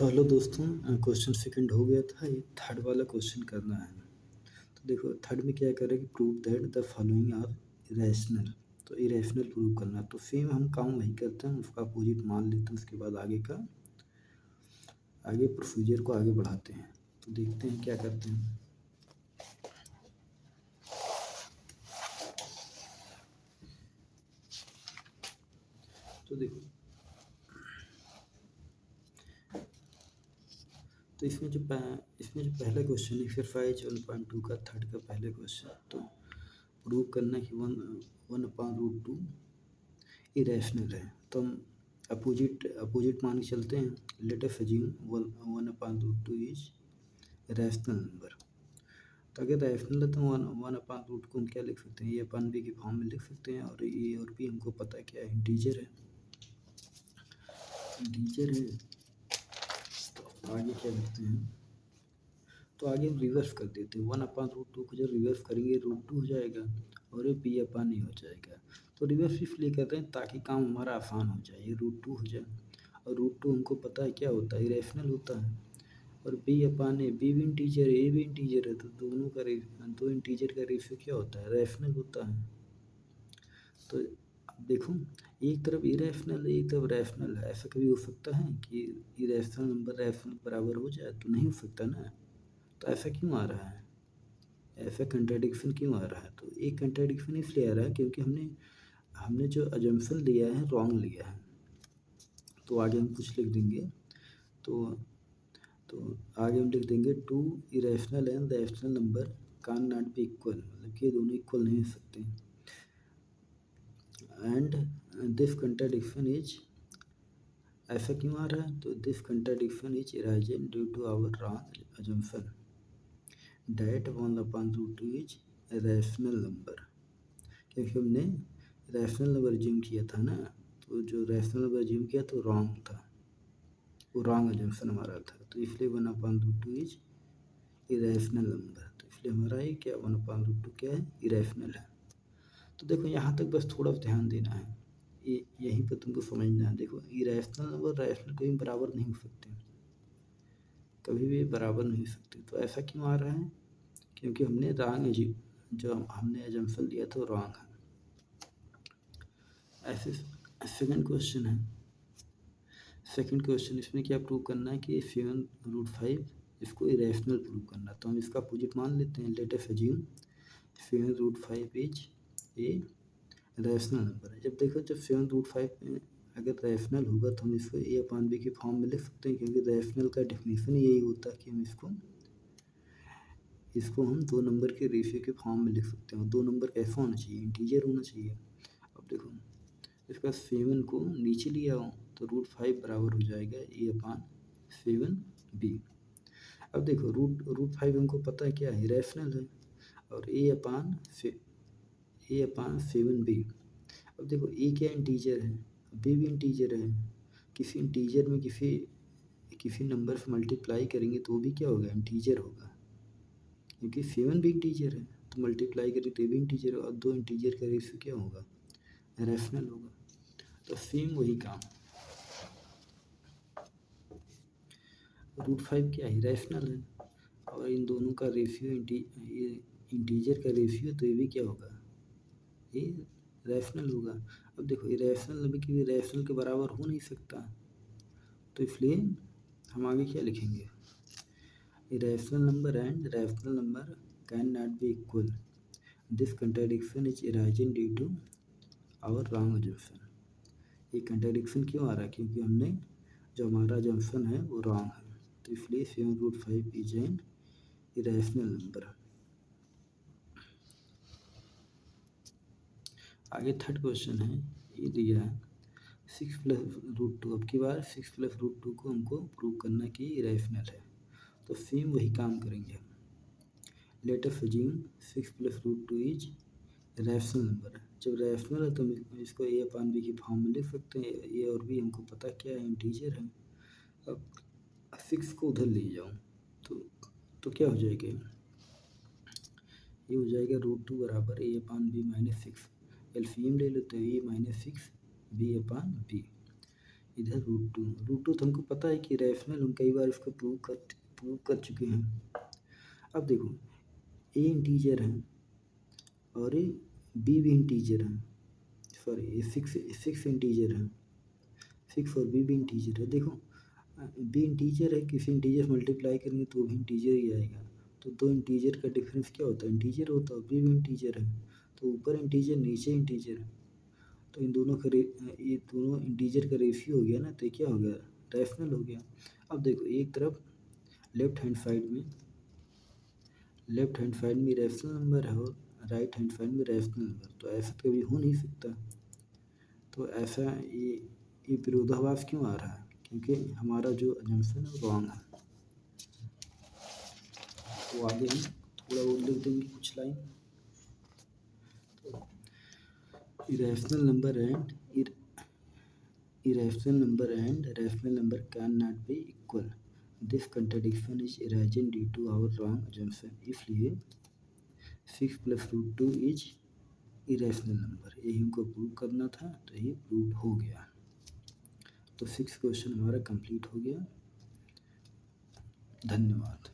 तो हेलो दोस्तों, question second हो गया था। ये थर्ड वाला क्वेश्चन करना है। तो देखो थर्ड में क्या करें कि prove that the following are irrational. तो इरेशनल प्रूव करना है। तो सेम हम काम वही करते हैं, उसका अपोजिट मान लेते हैं, उसके बाद आगे प्रोसीजर को आगे बढ़ाते हैं। तो देखते हैं क्या करते हैं। तो देखो, तो इसमें जो पहला क्वेश्चन है एक्सरसाइज 1.2 का थर्ड का पहला क्वेश्चन। तो प्रूव करना कि one upon root two irrational है। तो हम अपोजिट मान के चलते हैं। Let us assume one upon root two is rational number. तो अगर रैशनल है तो वन अपॉन रूट को हम क्या लिख सकते हैं, ए अपॉन बी की फॉर्म में लिख सकते हैं। और ए और बी हमको पता क्या है, इंटीजर है। तो आगे क्या करते हैं, तो आगे हम रिवर्स कर देते हैं। वन अपॉन रूट टू को जब रिवर्स करेंगे रूट टू हो जाएगा और ये बी अपॉन ए हो जाएगा। तो रिवर्स इसलिए कर रहे हैं ताकि काम हमारा आसान हो जाए, ये रूट टू हो जाए। और रूट टू हमको पता है क्या होता है, इरेशनल होता है। और बी अपॉन ए, बी भी इंटीजर है, ए भी इंटीजर है। तो दो इंटीजर का रेशियो क्या होता है, रैशनल होता है। तो अब देखो, एक तरफ इरेशनल है, एक तरफ रैशनल है। ऐसा कभी हो सकता है कि इरेशनल नंबर रैशनल बराबर हो जाए? तो नहीं हो सकता ना। तो ऐसा क्यों आ रहा है, ऐसा कंट्राडिक्शन क्यों आ रहा है? तो एक कंट्राडिक्शन इसलिए आ रहा है क्योंकि हमने जो अजम्पशन लिया है रॉन्ग लिया है। तो आगे हम कुछ लिख देंगे। तो आगे हम लिख देंगे two irrational and rational number can not be equal, मतलब कि ये दोनों इक्वल नहीं हो सकते। एंड दिस कंट्राडिक्शन इज, ऐसा क्यों आ रहा है? तो this contradiction is arising due to our wrong assumption that one upon root two is rational number. क्योंकि हमने रैशनल नंबर अज्यूम किया था ना। तो जो रैशनल नंबर अज्यूम किया तो रॉन्ग था, वो रॉन्ग अजम्पशन हमारा था। तो इसलिए one upon root two is irrational number. तो इसलिए हमारा ये क्या, वन अपॉन रूट टू क्या है, इरेशनल है। तो देखो यहाँ तक बस थोड़ा ध्यान देना है, ये यहीं पर तुमको समझना है। देखो इरेशनल नंबर रैशनल कभी बराबर नहीं हो सकते, कभी भी बराबर नहीं हो सकते। तो ऐसा क्यों आ रहा है, क्योंकि हमने जो हमने एजम्पशन लिया था रॉन्ग है। ऐसे सेकंड क्वेश्चन है। सेकंड क्वेश्चन इसमें क्या प्रूव करना है कि 7√5 इसको इरेशनल प्रूव करना है। तो हम इसका अपोजिट मान लेते हैं। Let us assume 7√5 is a rational number है। जब देखो, जब 7√5 अगर रैशनल होगा तो हम इसको ए अपॉन बी की फॉर्म में लिख सकते हैं, क्योंकि रैशनल का डेफिनेशन यही होता है कि हम इसको हम दो नंबर के रेशियो के फॉर्म में लिख सकते हैं। और दो नंबर कैसा होना चाहिए, इंटीजर होना चाहिए। अब देखो, इसका 7 को नीचे लिया हो तो √5 बराबर हो जाएगा ए अपॉन 7b। अब देखो √5 हमको पता है क्या है, रैशनल है। और ए अपॉन 7b। अब देखो ए क्या इंटीजर है, बी भी इंटीजर है। किसी इंटीजर में किसी नंबर से मल्टीप्लाई करेंगे तो वो भी क्या होगा, इंटीजर होगा। क्योंकि 7 भी इंटीजर है तो मल्टीप्लाई करें तो ये भी इंटीजर है। और दो इंटीजर का रेशियो क्या होगा, रैशनल होगा। तो सेम वही काम, √5 क्या है, रैशनल है। और इन दोनों का रेशियो इंटीजर का रेशियो, तो ये भी क्या होगा, ये रैशनल होगा। अब देखो इरेशनल नंबर की रैशनल के बराबर हो नहीं सकता, तो इसलिए हम आगे क्या लिखेंगे, irrational number and rational number can not be equal. This contradiction is arising due to our wrong assumption. ये कंट्राडिक्शन क्यों आ रहा है, क्योंकि हमने जो हमारा अजम्पशन है वो रॉन्ग है। तो इसलिए 7√5 इज एन इरेशनल नंबर। आगे थर्ड क्वेश्चन है, ये दिया है 6 + √2। अब की बार 6 + √2 को हमको प्रूव करना कि इरेशनल है। तो सेम वही काम करेंगे हम। Late us assume 6 + √2 is rational number. जब रैशनल है तो हम इसको ए अपॉन बी की फॉर्म में लिख सकते हैं। ए और बी हमको पता क्या है, इंटीजर है। अब 6 को उधर ले जाओ तो क्या हो जाएगा, ये हो जाएगा √2 बराबर ए अपॉन बी -6। एलसीएम ले लेते हैं, ए -6 बी अपॉन बी। इधर रूट टू तो हमको पता है कि रैशनल, हम कई बार इसको प्रूव कर चुके हैं। अब देखो ए इंटीजर है और ए बी भी इंटीजर है, सॉरी ये सिक्स इंटीजर है, 6 और बी भी इंटीजर है। देखो बी इंटीजर है, किसी इंटीजर मल्टीप्लाई करेंगे तो भी इंटीजर ही आएगा। तो दो इंटीजर का डिफरेंस क्या होता है, इंटीजर होता है। बी भी इंटीजर है तो ऊपर इंटीजर नीचे इंटीजर है, तो इन दोनों का ये दोनों इंटीजर का रेशियो हो गया ना, तो क्या हो गया, रैशनल हो गया। अब देखो एक तरफ लेफ्ट हैंड साइड में रैशनल नंबर है और राइट हैंड साइड में रैशनल नंबर, तो ऐसा कभी हो नहीं सकता। तो ऐसा ये विरोधाभास क्यों आ रहा है, क्योंकि हमारा जो अजम्पशन है वो रॉन्ग है। तो आगे हम थोड़ा और लिख देंगे कुछ लाइन। तो irrational number and rational number cannot be equal. This contradiction is arising due to our wrong assumption. इसलिए 6 plus root 2 is irrational number, यही हमको प्रूव करना था, तो ये प्रूव हो गया। तो 6 क्वेश्चन हमारा कंप्लीट हो गया। धन्यवाद।